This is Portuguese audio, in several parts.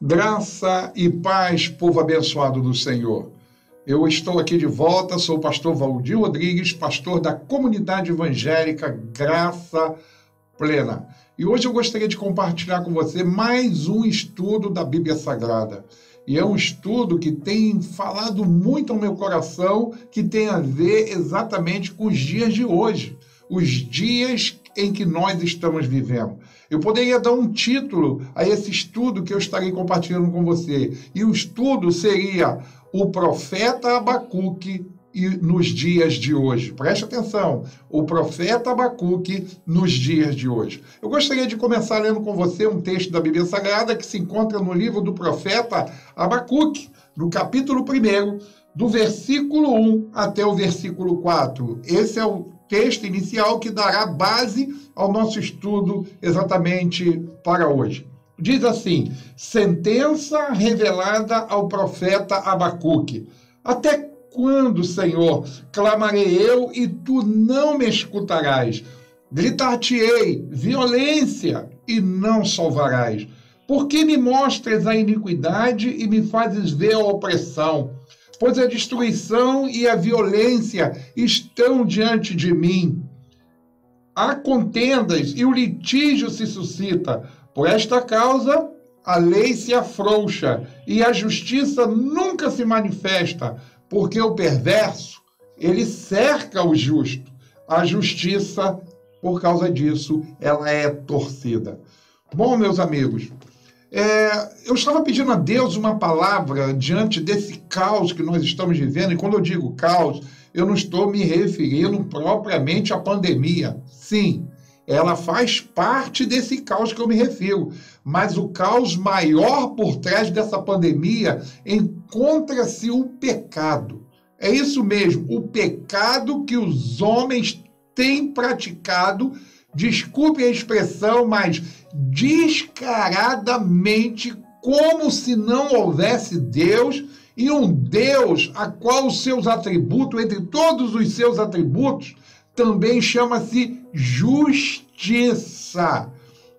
Graça e paz, povo abençoado do Senhor. Eu estou aqui de volta, sou o pastor Valdir Rodrigues, pastor da comunidade evangélica Graça Plena. E hoje eu gostaria de compartilhar com você mais um estudo da Bíblia Sagrada. E é um estudo que tem falado muito ao meu coração, que tem a ver exatamente com os dias de hoje, os dias em que nós estamos vivendo. Eu poderia dar um título a esse estudo que eu estarei compartilhando com você. E o estudo seria o profeta Abacuque nos dias de hoje. Preste atenção, o profeta Abacuque nos dias de hoje. Eu gostaria de começar lendo com você um texto da Bíblia Sagrada que se encontra no livro do profeta Abacuque, no capítulo 1, do versículo 1 até o versículo 4. Esse é o texto inicial que dará base ao nosso estudo exatamente para hoje. Diz assim: sentença revelada ao profeta Abacuque. Até quando, Senhor, clamarei eu e tu não me escutarás? Gritar-te-ei violência e não salvarás. Por que me mostras a iniquidade e me fazes ver a opressão? Pois a destruição e a violência estão diante de mim. Há contendas e o litígio se suscita. Por esta causa, a lei se afrouxa e a justiça nunca se manifesta, porque o perverso, ele cerca o justo. A justiça, por causa disso, ela é torcida. Bom, meus amigos, eu estava pedindo a Deus uma palavra diante desse caos que nós estamos vivendo, e quando eu digo caos, eu não estou me referindo propriamente à pandemia. Sim, ela faz parte desse caos que eu me refiro, mas o caos maior por trás dessa pandemia encontra-se o pecado. É isso mesmo, o pecado que os homens têm praticado, desculpe a expressão, mas descaradamente, como se não houvesse Deus, e um Deus a qual os seus atributos, entre todos os seus atributos, também chama-se justiça.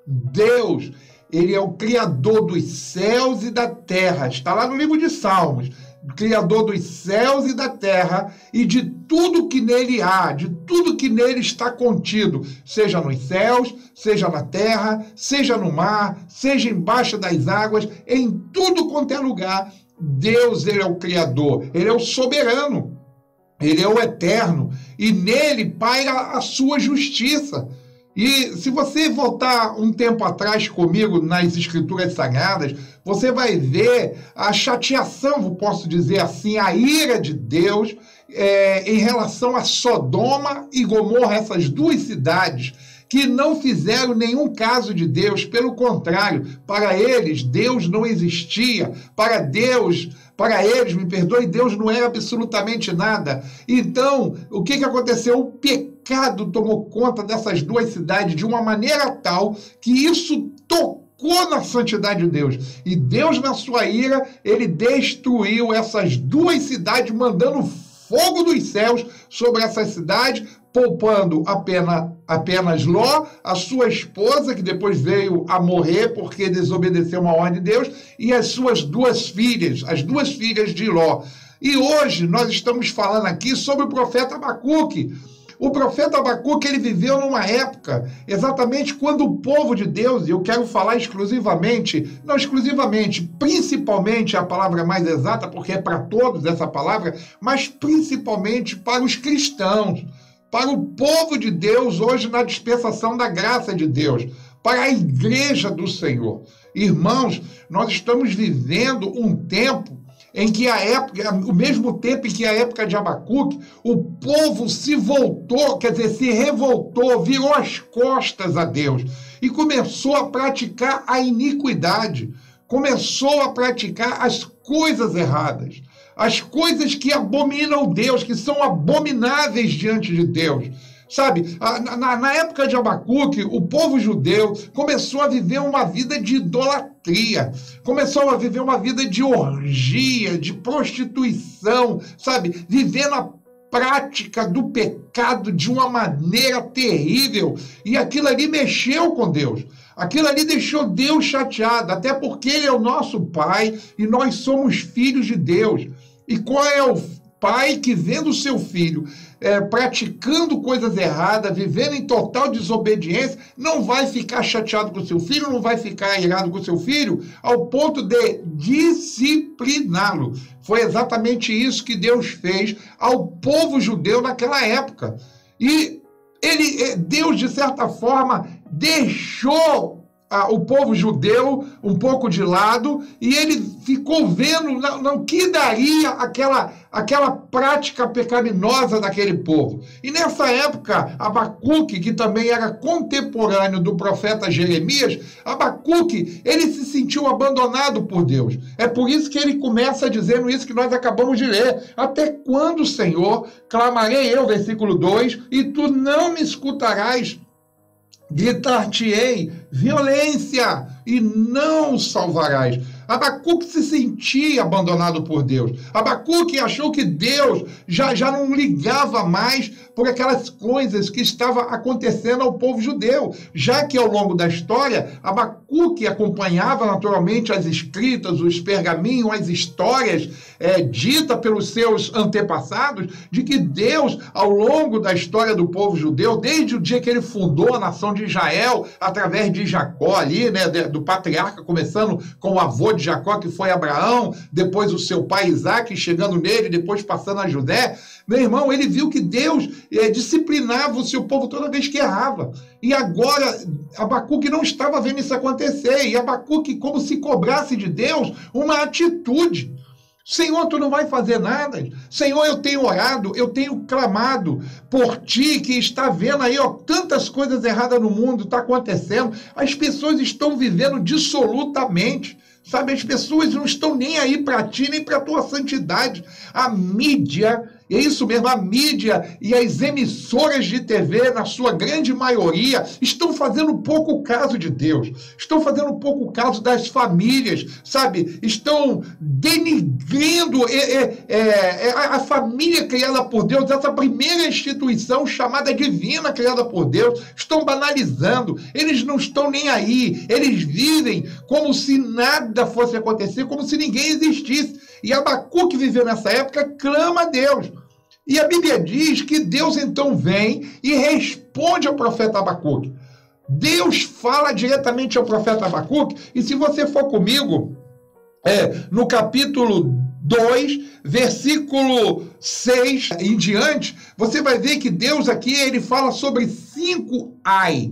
Deus, ele é o Criador dos céus e da terra. Está lá no livro de Salmos. Criador dos céus e da terra e de tudo que nele há, de tudo que nele está contido, seja nos céus, seja na terra, seja no mar, seja embaixo das águas, em tudo quanto é lugar. Deus, ele é o Criador, ele é o soberano, ele é o eterno, e nele paira a sua justiça. E se você voltar um tempo atrás comigo nas Escrituras Sagradas, você vai ver a chateação, posso dizer assim, a ira de Deus em relação a Sodoma e Gomorra, essas duas cidades que não fizeram nenhum caso de Deus. Pelo contrário, para eles, Deus não existia. Para eles, me perdoe, Deus não era absolutamente nada. Então, o que aconteceu? O pecado tomou conta dessas duas cidades de uma maneira tal que isso tocou na santidade de Deus. E Deus, na sua ira, ele destruiu essas duas cidades, mandando fogo dos céus sobre essas cidades, poupando apenas Ló, a sua esposa, que depois veio a morrer porque desobedeceu uma ordem de Deus, e as suas duas filhas, as duas filhas de Ló. E hoje nós estamos falando aqui sobre o profeta Abacuque. O profeta Abacuque, ele viveu numa época, exatamente quando o povo de Deus, e eu quero falar exclusivamente, não exclusivamente, principalmente, é a palavra mais exata, porque é para todos essa palavra, mas principalmente para os cristãos, para o povo de Deus hoje na dispensação da graça de Deus, para a igreja do Senhor. Irmãos, nós estamos vivendo um tempo em que o mesmo tempo em que a época de Abacuque, o povo se voltou, quer dizer, se revoltou, virou as costas a Deus e começou a praticar a iniquidade, começou a praticar as coisas erradas, as coisas que abominam Deus, que são abomináveis diante de Deus. Sabe, na época de Abacuque, o povo judeu começou a viver uma vida de idolatria, começou a viver uma vida de orgia, de prostituição, sabe, vivendo a prática do pecado de uma maneira terrível, e aquilo ali mexeu com Deus. Aquilo ali deixou Deus chateado, até porque Ele é o nosso Pai e nós somos filhos de Deus. E qual é o pai que, vendo o seu filho praticando coisas erradas, vivendo em total desobediência, não vai ficar chateado com o seu filho, não vai ficar irado com o seu filho, ao ponto de discipliná-lo? Foi exatamente isso que Deus fez ao povo judeu naquela época. E Deus, de certa forma, deixou o povo judeu um pouco de lado, e ele ficou vendo no que daria aquela prática pecaminosa daquele povo. E nessa época, Abacuque, que também era contemporâneo do profeta Jeremias, Abacuque, ele se sentiu abandonado por Deus. É por isso que ele começa dizendo isso que nós acabamos de ler. Até quando, Senhor, clamarei eu, versículo 2, e tu não me escutarás? Gritar-te-ei violência e não salvarás. Abacuque se sentia abandonado por Deus. Abacuque achou que Deus já não ligava mais por aquelas coisas que estavam acontecendo ao povo judeu, já que ao longo da história, Abacuque acompanhava naturalmente as escritas, os pergaminhos, as histórias ditas pelos seus antepassados, de que Deus, ao longo da história do povo judeu, desde o dia que ele fundou a nação de Israel, através de Jacó ali, né, do patriarca, começando com o avô de Jacó, que foi Abraão, depois o seu pai Isaac, chegando nele, depois passando a José. Meu irmão, ele viu que Deus disciplinava o seu povo toda vez que errava. E agora, Abacuque não estava vendo isso acontecer. E Abacuque, como se cobrasse de Deus uma atitude. Senhor, tu não vai fazer nada. Senhor, eu tenho orado, eu tenho clamado por ti, que está vendo aí, ó, tantas coisas erradas no mundo está acontecendo. As pessoas estão vivendo dissolutamente. Sabe, as pessoas não estão nem aí para ti, nem para a tua santidade. A mídia, é isso mesmo, a mídia e as emissoras de TV, na sua grande maioria, estão fazendo pouco caso de Deus. Estão fazendo pouco caso das famílias, sabe? Estão denigrando a família criada por Deus, essa primeira instituição chamada divina criada por Deus. Estão banalizando, eles não estão nem aí. Eles vivem como se nada fosse acontecer, como se ninguém existisse. E Abacuque viveu nessa época, clama a Deus. E a Bíblia diz que Deus então vem e responde ao profeta Abacuque. Deus fala diretamente ao profeta Abacuque, e se você for comigo, no capítulo 2, versículo 6 em diante, você vai ver que Deus aqui, ele fala sobre 5 ais,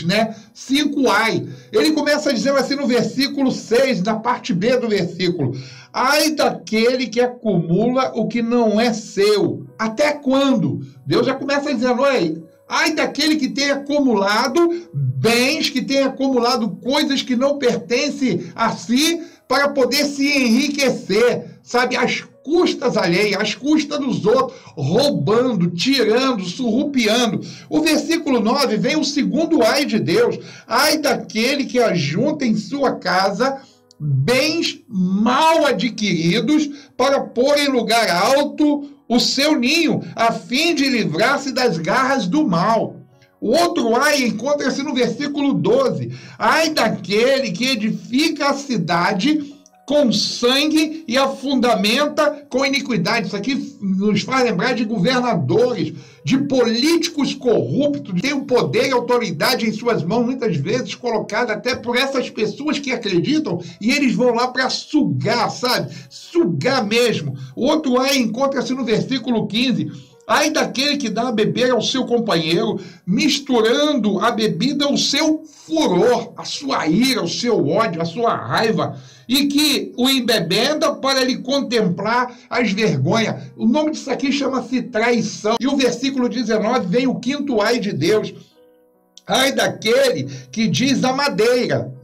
né? 5 ai. Ele começa dizendo assim no versículo 6, na parte B do versículo: ai daquele que acumula o que não é seu. Até quando? Deus já começa dizendo: ai daquele que tem acumulado bens, que tem acumulado coisas que não pertencem a si, para poder se enriquecer, sabe, às custas alheias, às custas dos outros, roubando, tirando, surrupiando. O versículo 9 vem o segundo ai de Deus: ai daquele que ajunta em sua casa bens mal adquiridos para pôr em lugar alto o seu ninho, a fim de livrar-se das garras do mal. O outro ai encontra-se no versículo 12: ai daquele que edifica a cidade com sangue e a fundamenta com iniquidade. Isso aqui nos faz lembrar de governadores, de políticos corruptos, que têm o poder e autoridade em suas mãos, muitas vezes colocada até por essas pessoas que acreditam, e eles vão lá para sugar, sabe? Sugar mesmo. O outro ai encontra-se no versículo 15: ai daquele que dá a beber ao seu companheiro, misturando a bebida ao seu furor, a sua ira, o seu ódio, a sua raiva, e que o embebeda para lhe contemplar as vergonhas. O nome disso aqui chama-se traição. E o versículo 19 vem o quinto ai de Deus: ai daquele que diz à madeira: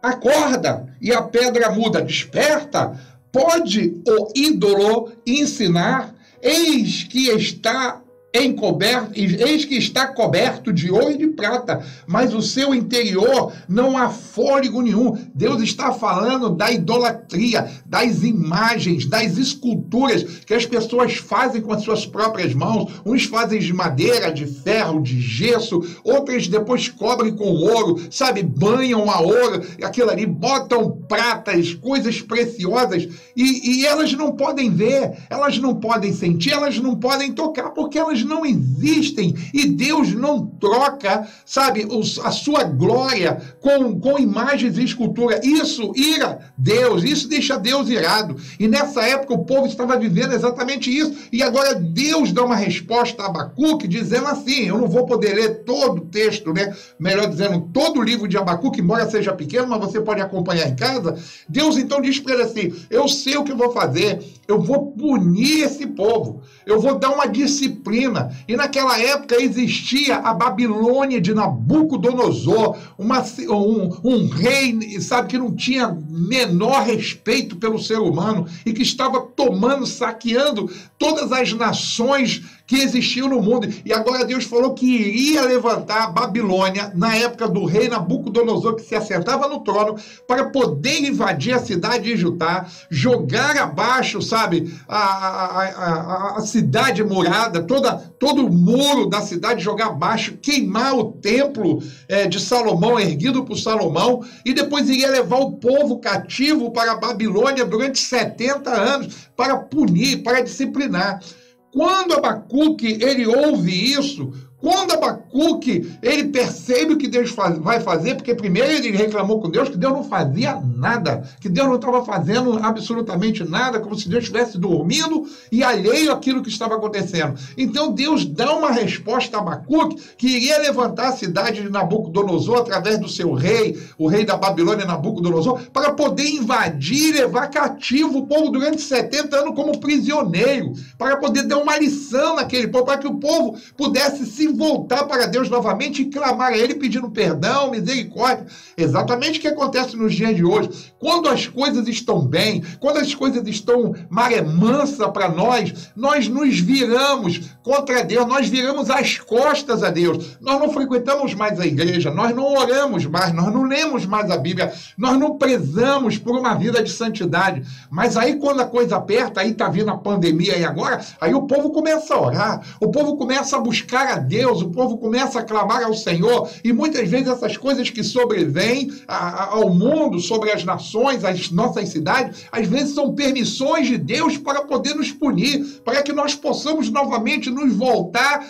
acorda, e a pedra muda: desperta. Pode o ídolo ensinar? Eis que está encoberto, eis que está coberto de ouro e de prata, mas o seu interior não há fôlego nenhum. Deus está falando da idolatria, das imagens, das esculturas que as pessoas fazem com as suas próprias mãos. Uns fazem de madeira, de ferro, de gesso, outras depois cobrem com ouro, sabe, banham a ouro, aquilo ali, botam pratas, coisas preciosas, e elas não podem ver, elas não podem sentir, elas não podem tocar, porque elas não existem, e Deus não troca, sabe, a sua glória com imagens e escultura. Isso ira Deus, isso deixa Deus irado, e nessa época o povo estava vivendo exatamente isso, e agora Deus dá uma resposta a Abacuque, dizendo assim, eu não vou poder ler todo o texto, né, melhor dizendo, todo o livro de Abacuque, embora seja pequeno, mas você pode acompanhar em casa. Deus então diz para ele assim, eu sei o que eu vou fazer, eu vou punir esse povo, eu vou dar uma disciplina. E naquela época existia a Babilônia de Nabucodonosor, um rei, sabe, que não tinha menor respeito pelo ser humano e que estava tomando, saqueando todas as nações que existiam no mundo. E agora Deus falou que iria levantar a Babilônia na época do rei Nabucodonosor, que se assentava no trono, para poder invadir a cidade de Judá, jogar abaixo, sabe, a cidade murada, todo o muro da cidade, jogar abaixo, queimar o templo de Salomão, erguido por Salomão, e depois iria levar o povo cativo para a Babilônia durante 70 anos, para punir, para disciplinar. Quando Abacuque, ele ouve isso, quando Abacuque, ele percebe o que Deus vai fazer, porque primeiro ele reclamou com Deus que Deus não fazia nada, que Deus não estava fazendo absolutamente nada, como se Deus estivesse dormindo e alheio àquilo que estava acontecendo. Então Deus dá uma resposta a Abacuque, que iria levantar a cidade de Nabucodonosor através do seu rei, o rei da Babilônia, Nabucodonosor, para poder invadir e levar cativo o povo durante 70 anos como prisioneiro, para poder dar uma lição naquele povo, para que o povo pudesse se voltar para Deus novamente e clamar a Ele pedindo perdão, misericórdia. Exatamente o que acontece nos dias de hoje. Quando as coisas estão bem, quando as coisas estão maré mansa para nós nos viramos contra Deus, nós viramos as costas a Deus. Nós não frequentamos mais a igreja, nós não oramos mais, nós não lemos mais a Bíblia, nós não prezamos por uma vida de santidade. Mas aí quando a coisa aperta, aí está vindo a pandemia aí agora, aí o povo começa a orar, o povo começa a buscar a Deus, o povo começa a clamar ao Senhor, e muitas vezes essas coisas que sobrevêm ao mundo, sobre as nações, as nossas cidades, às vezes são permissões de Deus para poder nos punir, para que nós possamos novamente nos voltar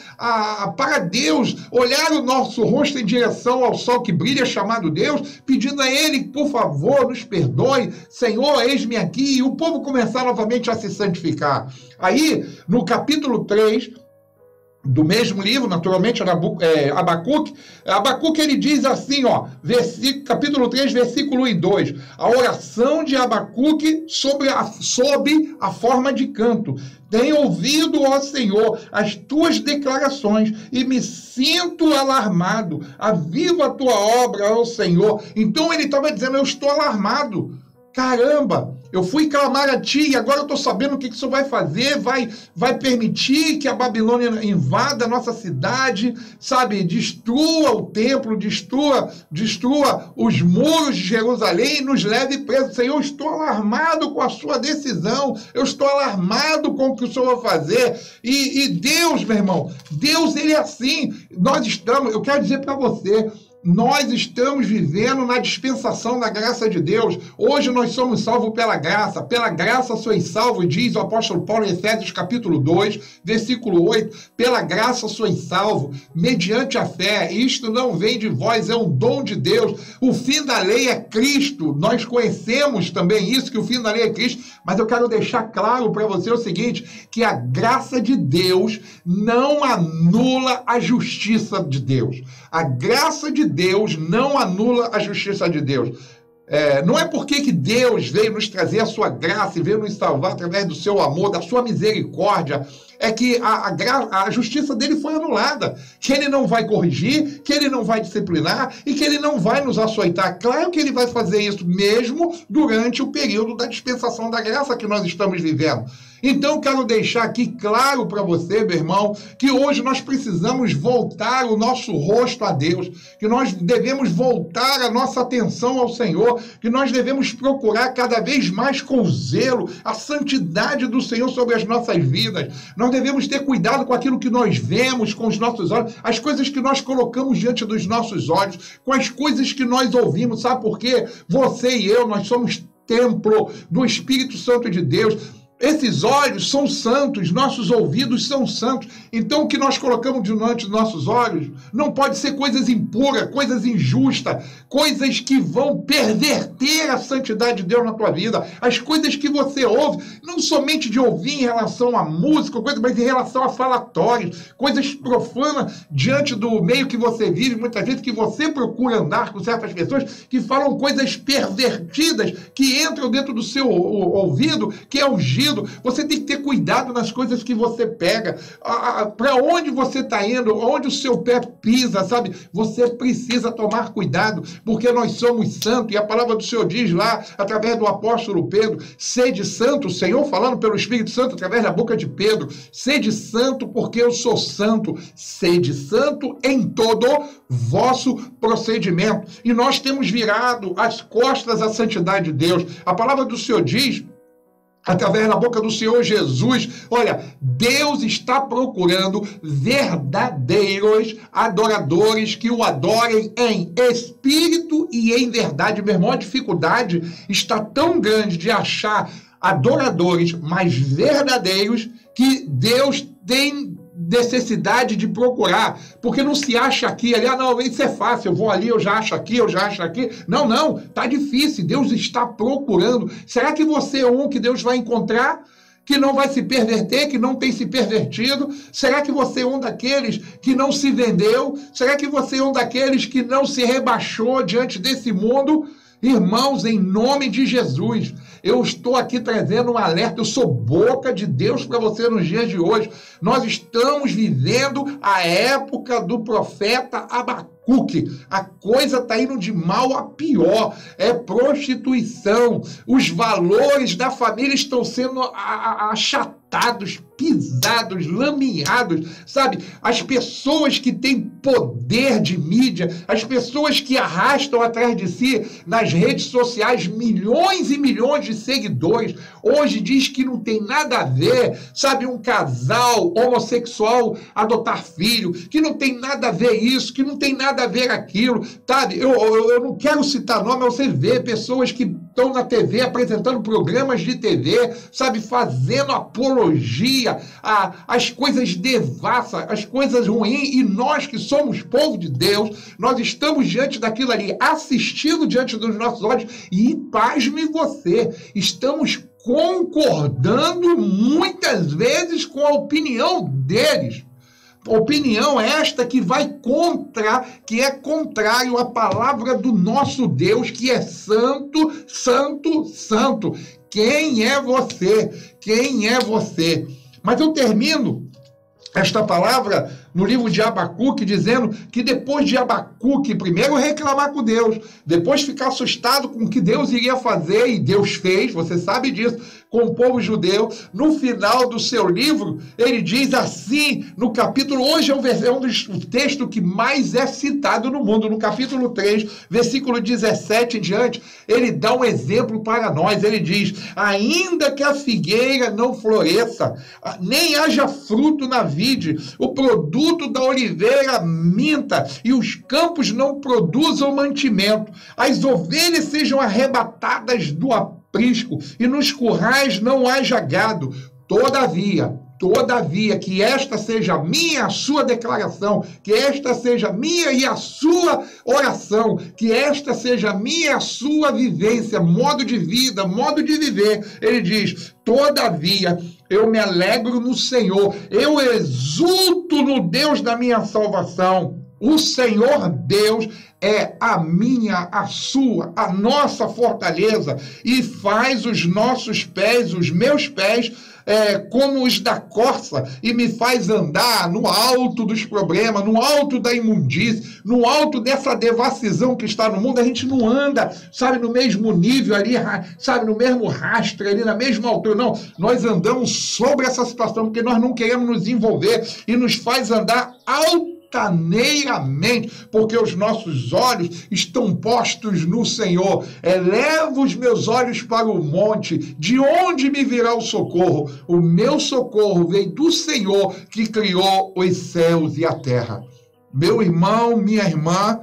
para Deus, olhar o nosso rosto em direção ao sol que brilha, chamado Deus, pedindo a Ele, por favor, nos perdoe, Senhor, eis-me aqui, e o povo começar novamente a se santificar. Aí, no capítulo 3, do mesmo livro, naturalmente, Abacuque, ele diz assim, ó, capítulo 3, versículo 1 e 2, a oração de Abacuque sob a forma de canto. Tenho ouvido, ó Senhor, as tuas declarações e me sinto alarmado. Aviva a tua obra, ó Senhor. Então ele estava dizendo, eu estou alarmado. Caramba, eu fui clamar a ti e agora eu estou sabendo o que isso vai fazer, vai permitir que a Babilônia invada a nossa cidade, sabe, destrua o templo, destrua os muros de Jerusalém e nos leve presos. Senhor, eu estou alarmado com a sua decisão, eu estou alarmado com o que o Senhor vai fazer. E Deus, meu irmão, Deus, ele é assim. Eu quero dizer para você, nós estamos vivendo na dispensação da graça de Deus. Hoje nós somos salvos pela graça sois salvos, diz o apóstolo Paulo em Efésios capítulo 2, versículo 8, pela graça sois salvos, mediante a fé, isto não vem de vós, é um dom de Deus, o fim da lei é Cristo, nós conhecemos também isso, que o fim da lei é Cristo, mas eu quero deixar claro para você o seguinte, que a graça de Deus não anula a justiça de Deus. A graça de Deus não anula a justiça de Deus. Não é porque que Deus veio nos trazer a sua graça e veio nos salvar através do seu amor, da sua misericórdia, é que a justiça dele foi anulada, que ele não vai corrigir, que ele não vai disciplinar e que ele não vai nos açoitar. Claro que ele vai fazer isso mesmo durante o período da dispensação da graça que nós estamos vivendo. Então, quero deixar aqui claro para você, meu irmão, que hoje nós precisamos voltar o nosso rosto a Deus, que nós devemos voltar a nossa atenção ao Senhor, que nós devemos procurar cada vez mais com zelo a santidade do Senhor sobre as nossas vidas. Nós devemos ter cuidado com aquilo que nós vemos com os nossos olhos, as coisas que nós colocamos diante dos nossos olhos, com as coisas que nós ouvimos. Sabe por quê? Você e eu, nós somos templo do Espírito Santo de Deus. Esses olhos são santos, nossos ouvidos são santos. Então, o que nós colocamos diante dos nossos olhos não pode ser coisas impuras, coisas injustas, coisas que vão perverter a santidade de Deus na tua vida. As coisas que você ouve, não somente de ouvir em relação à música, mas em relação a falatórios, coisas profanas diante do meio que você vive, muitas vezes que você procura andar com certas pessoas que falam coisas pervertidas, que entram dentro do seu ouvido, que é ungido. Você tem que ter cuidado nas coisas que você pega, para onde você está indo, onde o seu pé pisa, sabe? Você precisa tomar cuidado, porque nós somos santos, e a palavra do Senhor diz lá, através do apóstolo Pedro, sede santo, o Senhor falando pelo Espírito Santo, através da boca de Pedro, sede santo porque eu sou santo, sede santo em todo vosso procedimento. E nós temos virado as costas à santidade de Deus. A palavra do Senhor diz, através da boca do Senhor Jesus, olha, Deus está procurando verdadeiros adoradores que o adorem em espírito e em verdade. Meu irmão, a dificuldade está tão grande de achar adoradores mais verdadeiros que Deus tem necessidade de procurar, porque não se acha aqui, ali, não, isso é fácil, eu vou ali, eu já acho aqui, eu já acho aqui. Não, tá difícil, Deus está procurando. Será que você é um que Deus vai encontrar, que não vai se perverter, que não tem se pervertido? Será que você é um daqueles que não se vendeu? Será que você é um daqueles que não se rebaixou diante desse mundo? Irmãos, em nome de Jesus, eu estou aqui trazendo um alerta, eu sou boca de Deus para você nos dias de hoje. Nós estamos vivendo a época do profeta Abacuque. A coisa está indo de mal a pior. É prostituição. Os valores da família estão sendo achatados, pisados, lameados, sabe? As pessoas que têm poder de mídia, as pessoas que arrastam atrás de si nas redes sociais milhões e milhões de seguidores, hoje diz que não tem nada a ver, sabe, um casal homossexual adotar filho, que não tem nada a ver isso, que não tem nada a ver aquilo, sabe? Eu não quero citar nome, mas você vê pessoas que estão na TV apresentando programas de TV, sabe, fazendo apologia às coisas devassas, às coisas ruins, e nós que somos povo de Deus, nós estamos diante daquilo ali, assistindo diante dos nossos olhos, e pasme você, estamos concordando muitas vezes com a opinião deles. Opinião esta que vai contra, que é contrário à palavra do nosso Deus, que é santo, santo, santo. Quem é você? Quem é você? Mas eu termino esta palavra no livro de Abacuque, dizendo que depois de Abacuque primeiro reclamar com Deus, depois ficar assustado com o que Deus iria fazer, e Deus fez, você sabe disso, com o povo judeu, no final do seu livro, ele diz assim, no capítulo, hoje é um dos textos que mais é citado no mundo, no capítulo 3, versículo 17 em diante, ele dá um exemplo para nós, ele diz, ainda que a figueira não floresça, nem haja fruto na vide, o produto da oliveira minta, e os campos não produzam mantimento, as ovelhas sejam arrebatadas do aprisco, e nos currais não haja gado, todavia, que esta seja minha, a sua declaração, que esta seja minha e a sua oração, que esta seja minha, a sua vivência, modo de vida, modo de viver. Ele diz, todavia, eu me alegro no Senhor, eu exulto no Deus da minha salvação. O Senhor Deus é a minha, a sua, a nossa fortaleza e faz os nossos pés, os meus pés, como os da corça, e me faz andar no alto dos problemas, no alto da imundície, no alto dessa devassidão que está no mundo. A gente não anda, sabe, no mesmo nível ali, sabe, no mesmo rastro ali, na mesma altura, não. Nós andamos sobre essa situação porque nós não queremos nos envolver e nos faz andar altaneiramente, porque os nossos olhos estão postos no Senhor. Elevo os meus olhos para o monte, de onde me virá o socorro? O meu socorro vem do Senhor, que criou os céus e a terra. Meu irmão, minha irmã,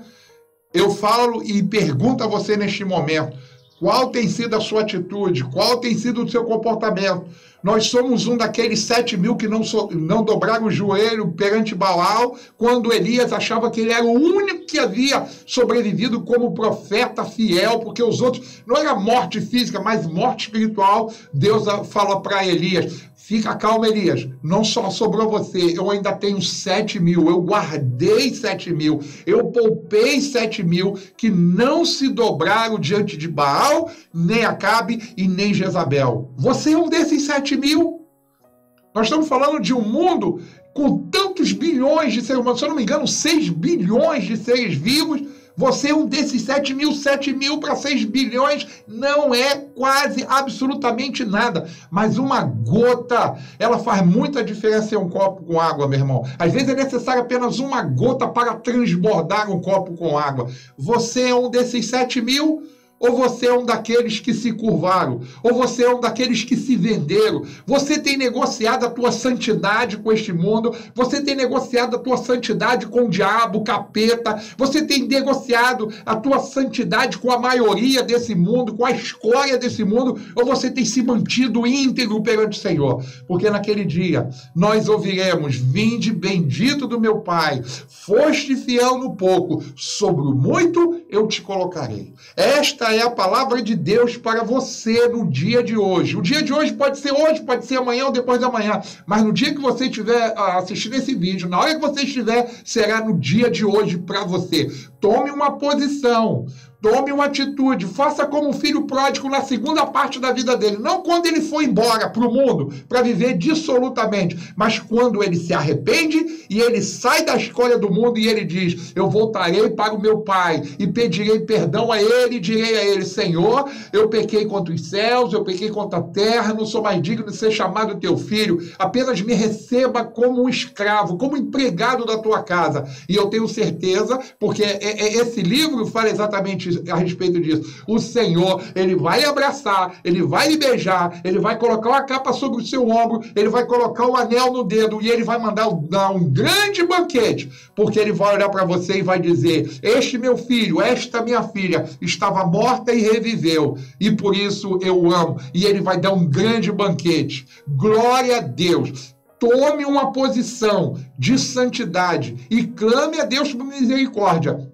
eu falo e pergunto a você neste momento, qual tem sido a sua atitude? Qual tem sido o seu comportamento? Nós somos um daqueles 7.000 que não dobraram o joelho perante Baal, quando Elias achava que ele era o único que havia sobrevivido como profeta fiel, porque os outros, não era morte física, mas morte espiritual. Deus falou para Elias, fica calmo, Elias, não só sobrou você, eu ainda tenho 7.000, eu guardei 7.000, eu poupei 7.000 que não se dobraram diante de Baal, nem Acabe e nem Jezabel. Você é um desses 7.000? Nós estamos falando de um mundo com tantos bilhões de seres humanos, se eu não me engano, 6 bilhões de seres vivos. Você é um desses 7.000 para 6 bilhões não é quase absolutamente nada. Mas uma gota, ela faz muita diferença em um copo com água, meu irmão. Às vezes é necessário apenas uma gota para transbordar um copo com água. Você é um desses 7.000? Ou você é um daqueles que se curvaram? Ou você é um daqueles que se venderam? Você tem negociado a tua santidade com este mundo? Você tem negociado a tua santidade com o diabo, o capeta? Você tem negociado a tua santidade com a maioria desse mundo, com a escória desse mundo? Ou você tem se mantido íntegro perante o Senhor? Porque naquele dia nós ouviremos, vinde bendito do meu Pai, foste fiel no pouco, sobre o muito eu te colocarei. Esta é a palavra de Deus para você no dia de hoje. O dia de hoje, pode ser amanhã ou depois da manhã, mas no dia que você estiver assistindo esse vídeo, na hora que você estiver, será no dia de hoje para você. Tome uma posição. Tome uma atitude, faça como o filho pródigo na segunda parte da vida dele. Não quando ele foi embora para o mundo, para viver dissolutamente, mas quando ele se arrepende e ele sai da escolha do mundo e ele diz, eu voltarei para o meu pai e pedirei perdão a ele e direi a ele, Senhor, eu pequei contra os céus, eu pequei contra a terra, não sou mais digno de ser chamado teu filho, apenas me receba como um escravo, como empregado da tua casa. E eu tenho certeza, porque esse livro fala exatamente a respeito disso. O Senhor, ele vai lhe abraçar, ele vai lhe beijar, ele vai colocar uma capa sobre o seu ombro, ele vai colocar o anel no dedo e ele vai dar um grande banquete, porque ele vai olhar para você e vai dizer, este meu filho, esta minha filha estava morta e reviveu, e por isso eu o amo, e ele vai dar um grande banquete. Glória a Deus. Tome uma posição de santidade e clame a Deus por misericórdia,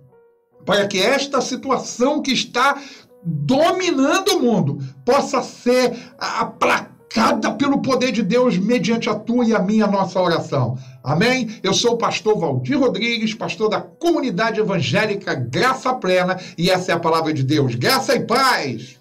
para que esta situação que está dominando o mundo possa ser aplacada pelo poder de Deus mediante a tua e a minha nossa oração. Amém? Eu sou o pastor Valdir Rodrigues, pastor da comunidade evangélica Graça Plena, e essa é a palavra de Deus. Graça e paz!